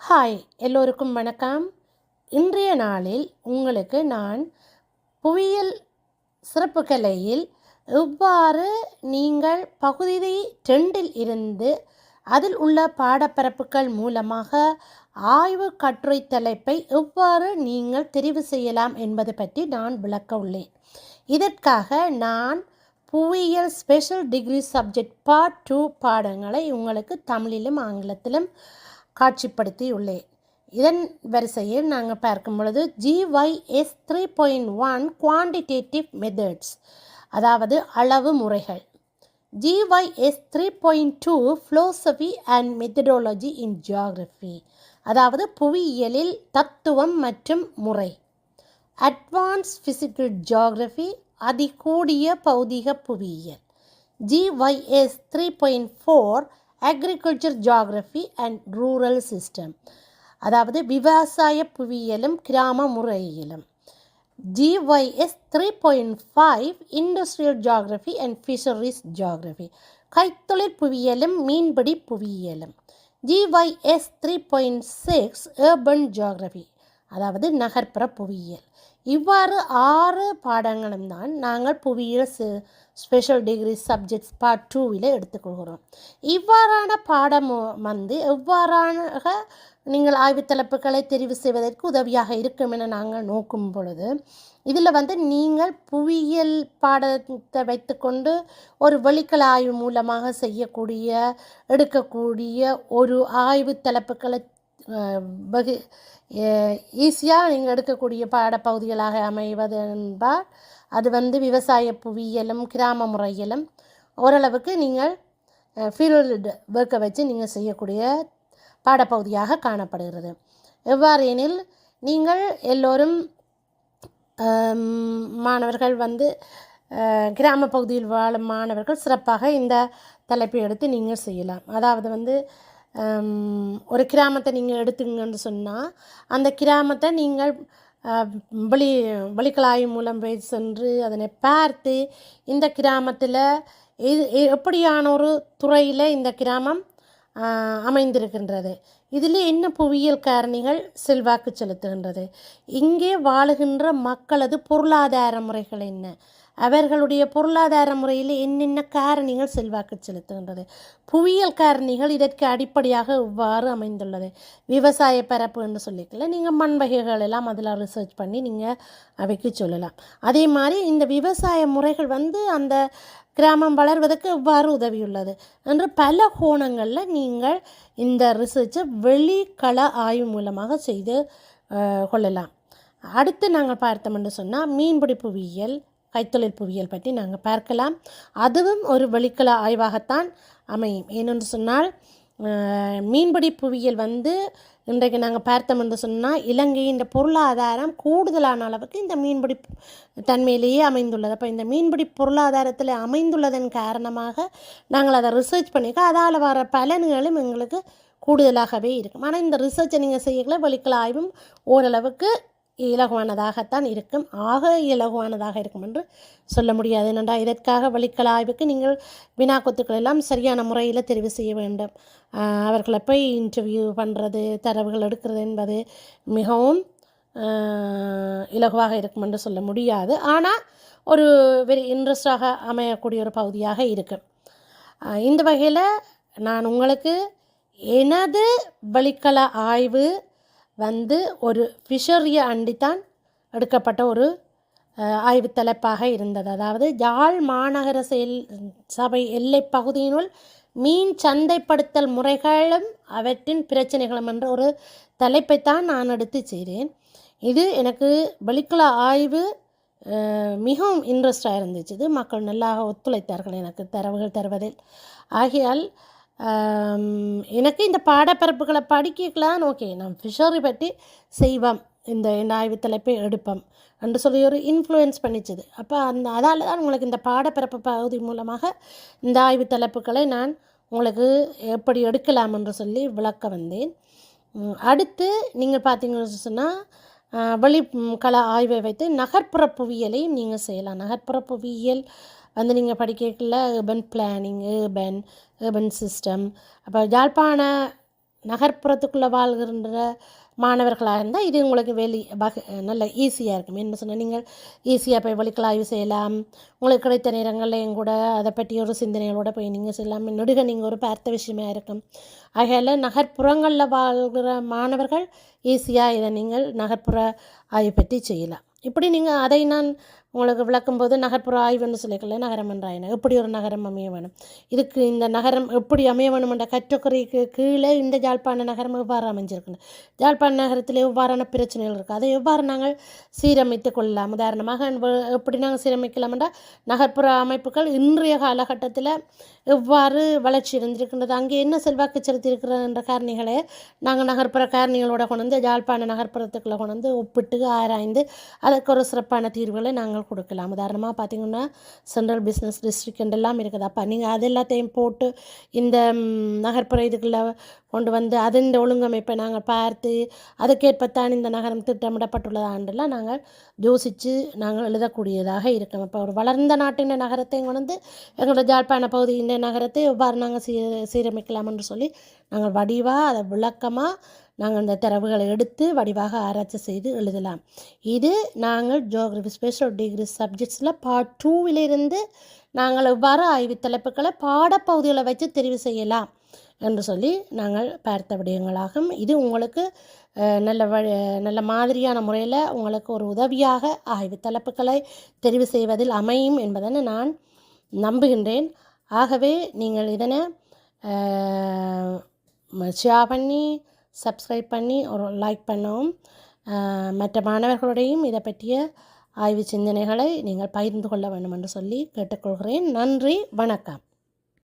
Hi, எல்லோருக்கும் வணக்கம். இன்றைய நாளில் உங்களுக்கு நான் புவியியல் சிறப்பு கலையில் எவ்வாறு நீங்கள் பகுதி 2 இருந்து அதில் உள்ள பாடப்பரப்புகள் மூலமாக ஆய்வு கட்டுரை தலைப்பை எவ்வாறு நீங்கள் தெரிவு செய்யலாம் என்பது பற்றி நான் விளக்க உள்ளேன். இதற்காக நான் புவியியல் ஸ்பெஷல் டிகிரி சப்ஜெக்ட் பார்ட் 2 பாடங்களை உங்களுக்கு தமிழிலும் ஆங்கிலத்திலும் காட்சிப்படுத்தியுள்ளேன். இதன் வரிசையில் நாங்கள் பார்க்கும் பொழுது GYS 3.1 குவான்டிடேட்டிவ் மெத்தட்ஸ், அதாவது அளவு முறைகள். GYS 3.2 philosophy and methodology in geography, அதாவது புவியியலில் தத்துவம் மற்றும் முறை. அட்வான்ஸ் ஃபிசிக்கல் ஜியோகிராஃபி, அதிகூடிய பௌதிக புவியியல். GYS 3.4 agriculture geography and rural system, அதாவது விவசாய புவியியலும் கிராம முறையியலும். GYS 3.5 industrial geography and fisheries geography, கைத்தொழில் புவியியலும் மீன்பிடி புவியியலும். GYS 3.6 urban ஜியோகிராஃபி, அதாவது நகர்ப்புற புவியியல். இவ்வாறு 6 பாடங்களும் தான் நாங்கள் புவியியல் ஸ்பெஷல் டிகிரி சப்ஜெக்ட்ஸ் பார்ட் 2 எடுத்துக்கொள்கிறோம். இவ்வாறான பாடம் எவ்வாறாக நீங்கள் ஆய்வுத்தலைப்புகளை தெரிவு செய்வதற்கு உதவியாக இருக்கும் என நாங்கள் நோக்கும் பொழுது, இதில் நீங்கள் புவியியல் பாடத்தை வைத்துக்கொண்டு ஒரு வெளிக்கல ஆய்வு மூலமாக எடுக்கக்கூடிய ஒரு ஆய்வுத்தலைப்புகளை வெகு ஈஸியாக நீங்கள் எடுக்கக்கூடிய பாடப்பகுதிகளாக அமைவது என்பால் அது விவசாய புவியியலும் கிராம முறையிலும் ஓரளவுக்கு நீங்கள் ஃபீல்டு ஒர்க்கை வச்சு நீங்கள் செய்யக்கூடிய பாடப்பகுதியாக காணப்படுகிறது. எவ்வாறு எனில், நீங்கள் எல்லோரும் மாணவர்கள் கிராம பகுதியில் வாழும் மாணவர்கள் சிறப்பாக இந்த தலைப்பை எடுத்து நீங்கள் செய்யலாம். அதாவது ஒரு கிராமத்தை நீங்கள் எடுத்துங்கன்னு சொன்னால், அந்த கிராமத்தை நீங்கள் வெளிக்கலாய்வு மூலம் போய் சென்று அதனை பார்த்து இந்த கிராமத்தில் எப்படியான ஒரு துறையில் இந்த கிராமம் அமைந்திருக்கின்றது, இதில் என்ன புவியியல் காரணிகள் செல்வாக்கு செலுத்துகின்றது, இங்கே வாழுகின்ற மக்களது பொருளாதார முறைகள் என்ன, அவர்களுடைய பொருளாதார முறையில் என்னென்ன காரணிகள் செல்வாக்கு செலுத்துகின்றது, புவியியல் காரணிகள் இதற்கு அடிப்படையாக எவ்வாறு அமைந்துள்ளது. விவசாய பரப்பு என்று சொல்லிக்கல, நீங்கள் மண் வகைகள் எல்லாம் அதில் ரிசர்ச் பண்ணி நீங்கள் அவைக்கு சொல்லலாம். அதே மாதிரி இந்த விவசாய முறைகள் அந்த கிராமம் வளர்வதற்கு எவ்வாறு உதவியுள்ளது என்று பல கோணங்களில் நீங்கள் இந்த ரிசர்ச்சை வெளிக்கள ஆய்வு மூலமாக செய்து கொள்ளலாம். அடுத்து நாங்கள் பார்த்தோம் என்று சொன்னால், மீன்பிடி புவியியல், கைத்தொழில் புவியியல் பற்றி நாங்கள் பார்க்கலாம். அதுவும் ஒரு வெளிக்கல ஆய்வாகத்தான் அமையும். ஏனென்று சொன்னால், மீன்பிடி புவியியல் இன்றைக்கு நாங்கள் பார்த்தோம் என்று சொன்னால், இலங்கையின் பொருளாதாரம் கூடுதலான அளவுக்கு இந்த மீன்பிடி தன்மையிலேயே அமைந்துள்ளது. அப்போ இந்த மீன்பிடி பொருளாதாரத்தில் அமைந்துள்ளதன் காரணமாக நாங்கள் அதை ரிசர்ச் பண்ணிக்க, அதால் வர பலன்களும் எங்களுக்கு கூடுதலாகவே இருக்கும். ஆனால் இந்த ரிசர்ச்சை நீங்கள் செய்யல வெளிக்கல ஆய்வும் ஓரளவுக்கு இலகுவானதாகத்தான் இருக்கும். ஆக இலகுவானதாக இருக்கும் என்று சொல்ல முடியாது. என்னென்றால், இதற்காக வெளிக்கல ஆய்வுக்கு நீங்கள் வினாக்கொத்துக்கள் எல்லாம் சரியான முறையில் தெரிவு செய்ய வேண்டும். அவர்களை போய் இன்டர்வியூ பண்ணுறது, தரவுகள் எடுக்கிறது என்பது மிகவும் இலகுவாக இருக்கும் என்று சொல்ல முடியாது. ஆனால் ஒரு வெரி இன்ட்ரெஸ்டாக அமையக்கூடிய ஒரு பகுதியாக இருக்கும். இந்த வகையில் நான் உங்களுக்கு எனது வெளிக்கல ஆய்வு ஒரு ஃபிஷரியை அண்டித்தான் எடுக்கப்பட்ட ஒரு ஆய்வு தலைப்பாக இருந்தது. அதாவது யாழ் மாநகர சபை எல்லை பகுதியினுள் மீன் சந்தைப்படுத்தல் முறைகளும் அவற்றின் பிரச்சனைகளும் என்ற ஒரு தலைப்பைத்தான் நான் எடுத்து செய்தேன். இது எனக்கு வெளிக்கல ஆய்வு மிகவும் இன்ட்ரெஸ்டாக இருந்துச்சு. இது மக்கள் நல்லா ஒத்துழைத்தார்கள் எனக்கு தரவுகள் தருவதில். ஆகையால் எனக்கு இந்த பாடப்பரப்புகளை படிக்கலாம், ஓகே நாம் ஃபிஷரி பற்றி செய்வோம், இந்த ஆய்வு தலைப்பை எடுப்போம் என்று சொல்லி ஒரு இன்ஃப்ளூயன்ஸ் பண்ணிச்சுது. அப்போ அதால் தான் உங்களுக்கு இந்த பாடப்பரப்பு பகுதி மூலமாக இந்த ஆய்வு தலைப்புகளை நான் உங்களுக்கு எப்படி எடுக்கலாம் என்று சொல்லி விளக்க வந்தேன். அடுத்து நீங்கள் பார்த்தீங்கன்னு சொன்னால், வெளிக்கல ஆய்வை வைத்து நகர்ப்புற புவியியலையும் நீங்கள் செய்யலாம். நகர்ப்புற புவியியல் நீங்கள் படிக்கல urban பிளானிங், urban சிஸ்டம். அப்போ யாழ்ப்பாண நகர்ப்புறத்துக்குள்ளே வாழ்கின்ற மாணவர்களாக இருந்தால் இது உங்களுக்கு நல்ல ஈஸியாக இருக்கும். என்ன சொன்னால் நீங்கள் ஈஸியாக போய் வழிக்கலாய்வு செய்யலாம். உங்களுக்கு கிடைத்த நேரங்கள்லையும் கூட அதை பற்றி ஒரு சிந்தனைகளோடு போய் நீங்கள் செய்யலாம். நெடுக நீங்கள் ஒரு பார்த்த விஷயமாக இருக்கும். ஆகையால் நகர்ப்புறங்களில் வாழ்கிற மாணவர்கள் ஈஸியாக இதை நீங்கள் நகர்ப்புற ஆய்வு பற்றி செய்யலாம். இப்படி நீங்கள் அதை நான் உங்களுக்கு விளக்கும்போது நகர்ப்புற ஆய்வுன்னு சொல்லிக்கல, நகரம் என்றாயின எப்படி ஒரு நகரம் அமைய வேணும், இதுக்கு இந்த நகரம் எப்படி அமைய வேணும் என்ற கற்றக்குறைக்கு கீழே இந்த யாழ்ப்பாண நகரம் எவ்வாறு அமைஞ்சிருக்கணும், யாழ்ப்பாண நகரத்தில் எவ்வாறான பிரச்சனைகள் இருக்குது, அதை எவ்வாறு நாங்கள் சீரமைத்து கொள்ளலாம். உதாரணமாக எப்படி நாங்கள் சீரமைக்கலாம் என்றால் நகர்ப்புற அமைப்புகள் இன்றைய காலகட்டத்தில் எவ்வாறு வளர்ச்சி இருந்திருக்கின்றது, அங்கே என்ன செல்வாக்கு செலுத்தியிருக்கிறது என்ற காரணிகளை நாங்கள் நகர்ப்புற காரணிகளோட கொண்டு வந்து யாழ்ப்பாண நகர்ப்புறத்துக்குள்ளே கொண்டு வந்து ஒப்பிட்டு ஆராய்ந்து அதற்கு ஒரு சிறப்பான தீர்வுகளை நாங்கள் கொடுக்கலாம். உதாரணமாக பார்த்திங்கன்னா சென்ட்ரல் பிஸ்னஸ் டிஸ்ட்ரிக்ட் எல்லாம் இருக்குது. அப்போ நீங்கள் அது எல்லாத்தையும் போட்டு இந்த நகர்ப்புற இதுக்குள்ளே கொண்டு வந்து அதன் ஒழுங்கமைப்பை நாங்கள் பார்த்து அதுக்கேற்பத்தான் இந்த நகரம் திட்டமிடப்பட்டுள்ளதாண்டெல்லாம் நாங்கள் யோசித்து நாங்கள் எழுதக்கூடியதாக இருக்கும். இப்போ ஒரு வளர்ந்த நாட்டின் நகரத்தை கொண்டு வந்து எங்களோட யாழ்ப்பாண பகுதியின் நகரத்தை எவ்வாறு நாங்கள் சீரமைக்கலாம் என்று சொல்லி நாங்கள் வடிவாக அதை விளக்கமாக நாங்கள் அந்த தரவுகளை எடுத்து வடிவாக ஆராய்ச்சி செய்து எழுதலாம். இது நாங்கள் ஜியோகிராஃபி ஸ்பெஷல் டிகிரி சப்ஜெக்ட்ஸில் பார்ட் 2விலிருந்து நாங்கள் எவ்வாறு ஆய்வு தலைப்புகளை பாடப்பகுதிகளை வச்சு தெரிவு செய்யலாம் என்று சொல்லி நாங்கள் பார்த்த விடயங்களாகும். இது உங்களுக்கு நல்ல மாதிரியான முறையில் உங்களுக்கு ஒரு உதவியாக ஆய்வு தலைப்புகளை தெரிவு செய்வதில் அமையும் என்பதை நான் நம்புகின்றேன். ஆகவே நீங்கள் இதனை ஷேர் பண்ணி சப்ஸ்கிரைப் பண்ணி ஒரு லைக் பண்ணவும், மற்ற மாணவர்களுடையும் இதை பற்றிய ஆய்வு சிந்தனைகளை நீங்கள் பகிர்ந்து கொள்ள வேண்டும் என்று சொல்லி கேட்டுக்கொள்கிறேன். நன்றி, வணக்கம்.